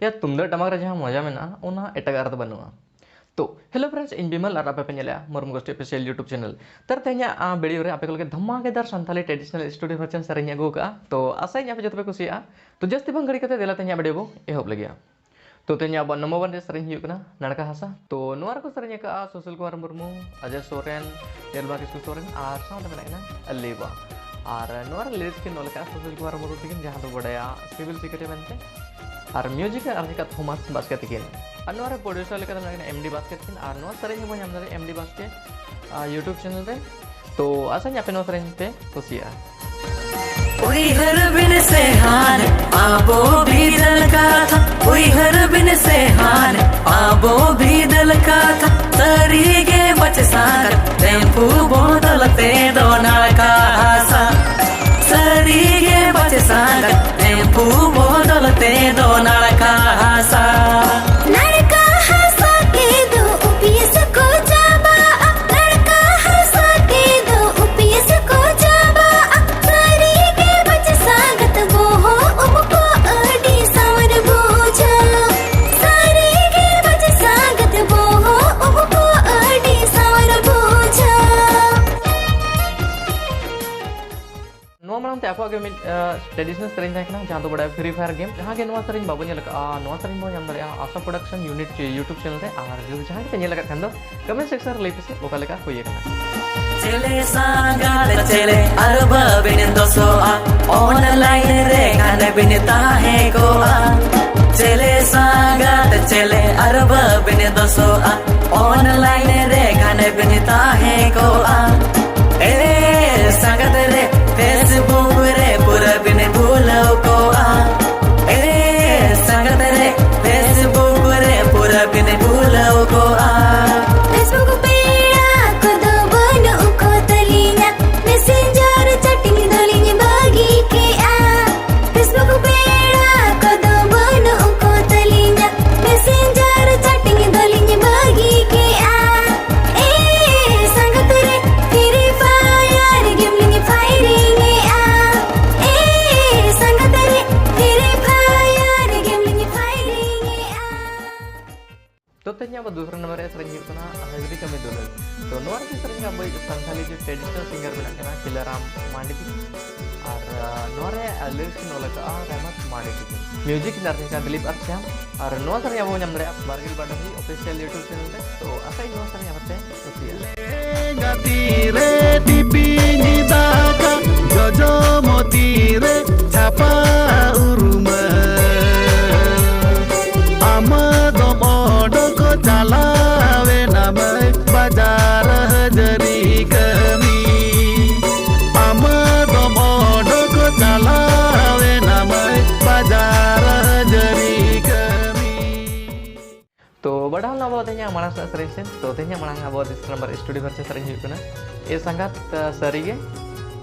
या तुमदर टमाक जहाँ मजा में ना एटागार बनुआ तो हेलो फ्रेंड्स इन बिमल और आपे पे मुर्मू गोष्ठी ऑफिशियल यूट्यूब चैनल तर तेज वीडियो रे आपे को धमाकेदार सानताली ट्रेडिशनल स्टूडियो वर्जन सेरें अगू का तो आशा आप जो पे कुसिया तो जस्ती बंग घड़ी देला तेज वीडियो बो एहब लगे तो तेज अब नंबर 1 सेरें नड़का हासा तो को सेरें का सुशील कुमार मुर्मू अजय सोरेन निर्मला किशोर सोरेन और साथ में अलीबा और लिरिक्स के नोलका सुशील कुमार मुर्मू तकिन जहाँ तो बड़ा सिविल सेक्रेटरी बनते और म्यूजिक और थॉमस बास्के तकिन और प्रोड्यूसर एमडी बास्के तकिन और सेरें हम एमडी बास्के यूट्यूब चैनल रे तो आशा पे सेरें पे खुशिया हर बिन से हान आबो भी दल का था कोई हर बिन से हान आबो भी दल का था तरी के बच सागर टेम्पू बोतल ते दोना का हासा तरी के बच सागर टेम्पू बोतल ते दोना का हासा लड़का हंसा के दो उपीस को जाबा लड़का हंसा के दो उपीस को जाबा सारी के बच सागत वो हो उपको अडी सावर बोझा सारी के बच सागत वो हो उपको अडी सावर बोझा मानते आपको आगे ट्रेडिशनल सेरें जहाँ तो बड़ा फ्री फायर गेम जहाँ के सेरें बाबू सेरें बो नाम आशा प्रोडक्शन यूनिट यूट्यूब चैनल रे और जहाँ पे नेल खान कमेंट सेक्शन रे लई पे ओका हुई चले सांगाल चले अरब बिन दोसो ऑनलाइन रे गान बिन ताहे को चले सांगाल चले अरब बिन दोसो ऑनलाइन रे गान बिन ताहे को ए संगत रे फेसबुक रे पूरा बिन भूलो को ए संगत रे फेसबुक रे पूरा बिन भूलो को फेसबुक पे को दो बनो को तलीना मैसेंजर चैटिंग दोलिंग बागी के फेसबुक पे को दो बनो को तलीना मैसेंजर चैटिंग दोलिंग बागी के ए संगत रे फ्री फायर गेमिंग फायरिंग ए संगत रे फ्री फायर गेमिंग फायरिंग तो तेज अब दूसरा नंबर सेरें हजरी कमी दुलल तो नोर की सेरें अब संथाली जो ट्रेडिशनल सिंगर में किलाराम मांडी और नोरे लिरिक्स नोलका रहमत मांडी म्यूजिक नरनिका दिलीप अर्श्याम और नो सेरें अब नाम दरे बारगिल बाडही ऑफिशियल यूट्यूब चैनल रे तो आशा नो सेरें आपते खुशिया गातीरे टिपी निदाका जोजो मोतीरे छापा उरुमा आमद मोडको चलावे नामै बाजार हजरी कमी आमद मोडको चलावे नामै बाजार हजरी कमी तो बड़ा ना अब तेज माना सेरें तो तेज माना अब दिस नंबर स्टूडियो वर्जन सेरें ये संगत सरीगे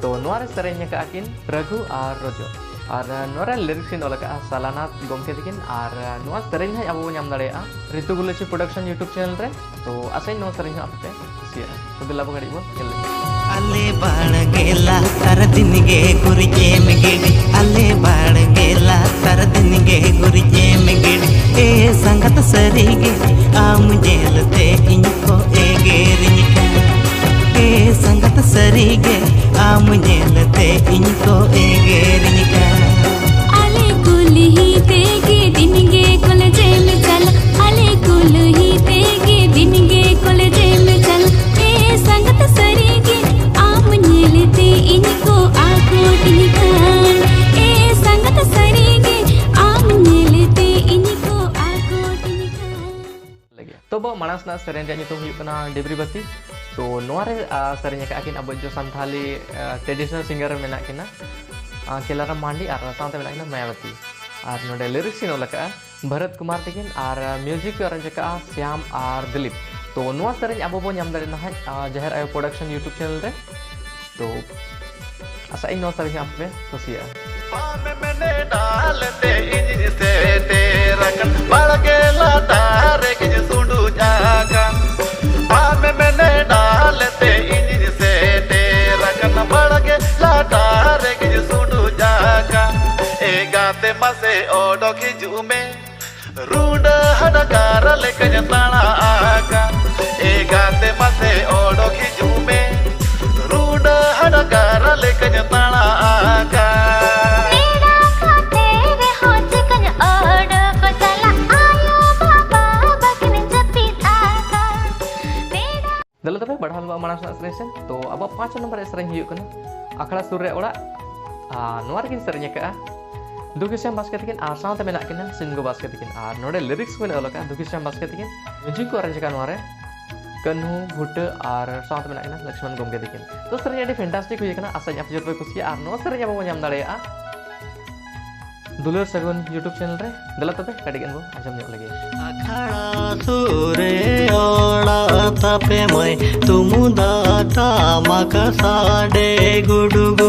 तो नोरे सेरें का आकिन रघु और रोजो और नोरे लिरिक्स नोलका सालानाथ गोमके तकिन और नोआ सेरें अब नाम दाड़ेया ऋतु गुलची प्रोडक्शन यूट्यूब चैनल रे तो आशा नो सेरें आपे शेयर तो दिला बगड़ी बो अले बाण गेला तर दिन गे गुरजे में गिड़ी अले बाण गेला तर दिन गे गुरजे में गिड़ी ए संगत सरीगे आम जेलते इनको ए गेरिनिका ए संगत सरीगे आम जेलते इनको ए गेरिनिका अले कुल ही तेगे दिन गे कुल जेल चल अले कुल ही तेगे दिन गे कुल जेल चल ए संगत सरीगे आम नीलते इनको आकोट निकाल ए संगत सरीगे आम नीलते इनको आकोट निकाल तो बो मानस ना सेरें तो डिबरी बत्ती तो नोरे सेरें का आकिन अब जो संथाली ट्रेडिशनल सिंगर में किलाराम मांडी और साथ में मायावती और नोडे लिरिक्स नोलका भरत कुमार तकिन और म्यूजिक रंजका श्याम और दिलीप तो नुआ सेरें अब बो नाम दाड़े ना जहर आयो प्रोडक्शन यूट्यूब चैनल रे तो आशा इन नो सेरें आपे खुशिया पान मैंने डाल दे इंज से तेरा कन बढ़ के लाटारे के सुंडू जागा पान मैंने डाल दे इंज से तेरा कन बढ़ के लाटारे के सुंडू जागा ए गाते मसे ओडो की जुमे Ruda hadagara lekanya tala aka egate mase odok hijume Ruda hadagara lekanya tala aka Dalam tapi padahal manas station to aba 5 nomor sering hiuk kana akala surre ora nuar kin sernya ka dukisam basket kin asal te menak kina singo basket kin node lyrics kun oloka dukisam basket kin music ko arrange kan ware kanu bhutte ar saat menak kina Lakshman gomke dikin to sernya di fantastic huye kana asanya apjot pe kusia no sernya bo nyam dare Dulur Sagun YouTube channel re dalam tapi kadigan bo ajam nyok lagi akhara sure ola tape mai tumuda tamaka sade gudugu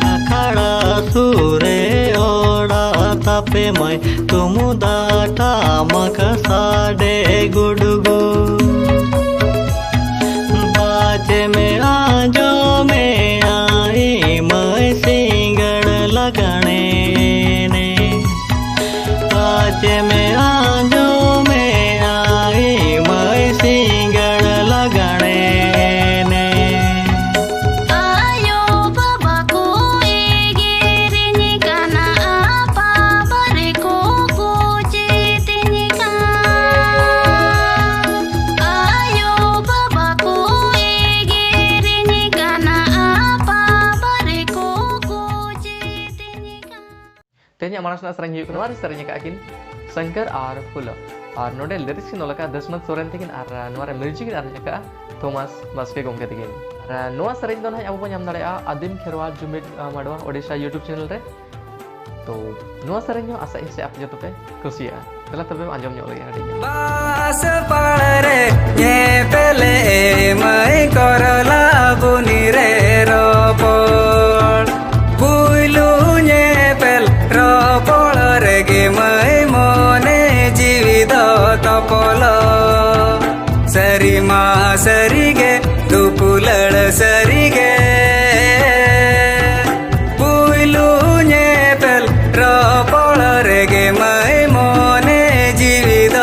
akhara sure ola tape mai tumuda tamaka sade gudugu baje me aajo me ai mai लगने ने आज में आजो में आई मैं सिंगड़ लगने ने आयो बाबा को एगे निकाना आपा बरे को कुचित निका आयो बाबा को एगे निकाना आपा बरे को Tehnya manas nak serang hiuk keluar serangnya kakin Sangkar ar Fula ar node lyrics kin olaka Dasmat Soren tekin ar nuar music kin arnya ka Thomas Baske gomke tekin ar nuar serang don hai abu nyam dare Adim Kherwal Jumit madwa Odisha YouTube channel re to nuar serangnya asa ise ap joto pe kusia dalam tapi anjom nyok lagi hadinya बास पड़े ये पहले मैं करला बुनी रे रोपड़ बुलू ये पेल रोपड़ रे गे मैं मोने जीवित तपल सरी मा सरी गे दुपुलड़ सरी गे बुलू ये पेल रोपड़ रे गे मैं मोने जीवित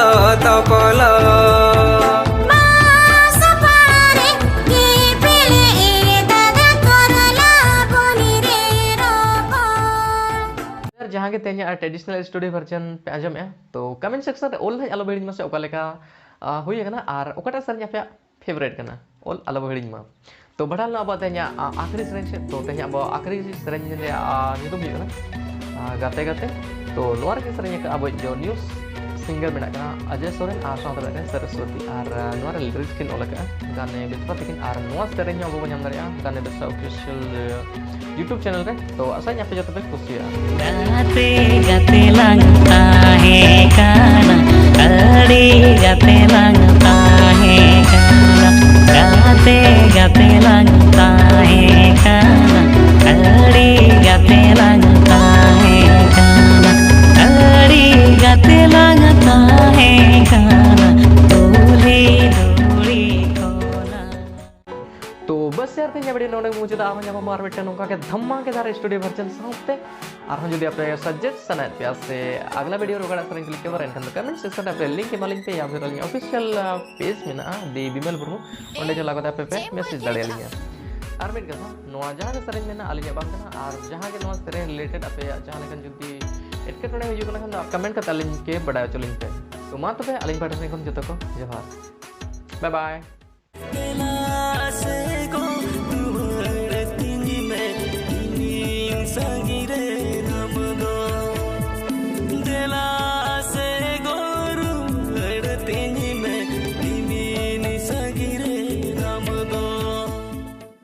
तपल जहाँ के तेज ट्रेडिशनल स्टूडियो वर्जन पे आजम है तो कमेंट सेक्शन ओल आलो बहिड़ी में से ओकालेका हुई है आर ओकाटा सर पे फेवरेट करना ओल आलो बहिड़ी में तो बढ़ाल अब तेज आखिरी सरें से तो तेज अब आखिरी सरें नितुम हुई ना गाते गाते तो नोर के सरें अब जो न्यूज़ सिंगर में अजय सोरेन और साथ में सरस्वती और नोर लिरिक्स किन ओलका गाने बेसपा तकिन और नोर सरें अब बन दरिया गाने बेसपा ऑफिशियल YouTube channel रे तो asanya apa jatuh kusia गाते गाते लगता है गाना अड़ी गाते लगता है गाना गाते गाते लगता है गाना अड़ी गाते लगता है गाना अड़ी गाते लगता है गाना दूल्हे दूल्हे कोला तो बस यार तेज बड़ी नोड़े मुझे तो आप जब मार बेटे नौका के धमाकेदार स्टूडियो वर्जन साथ आरहन जुदी आपने सजेस्ट सनात पे से अगला वीडियो रोगड़ा सरें क्लिक के बारे में कमेंट सेक्शन पे लिंक के मालिक पे या फिर ऑफिशियल पेज में ना दी बिमल बुरमु ओंडे जो लागो पे मैसेज दड़े लिया आर मिट कथा नोआ जहां के सरें में ना अलिया बात ना और जहां के नोआ सरें रिलेटेड आपे जहां लेकिन जुदी एटके टोने हिजु कना खान कमेंट का तालिन के बड़ा चलिन पे तो मा तो पे अलिन पाटन कोन जतो को जोहार बाय बाय से को तुम्हारे तीन में तीन संगी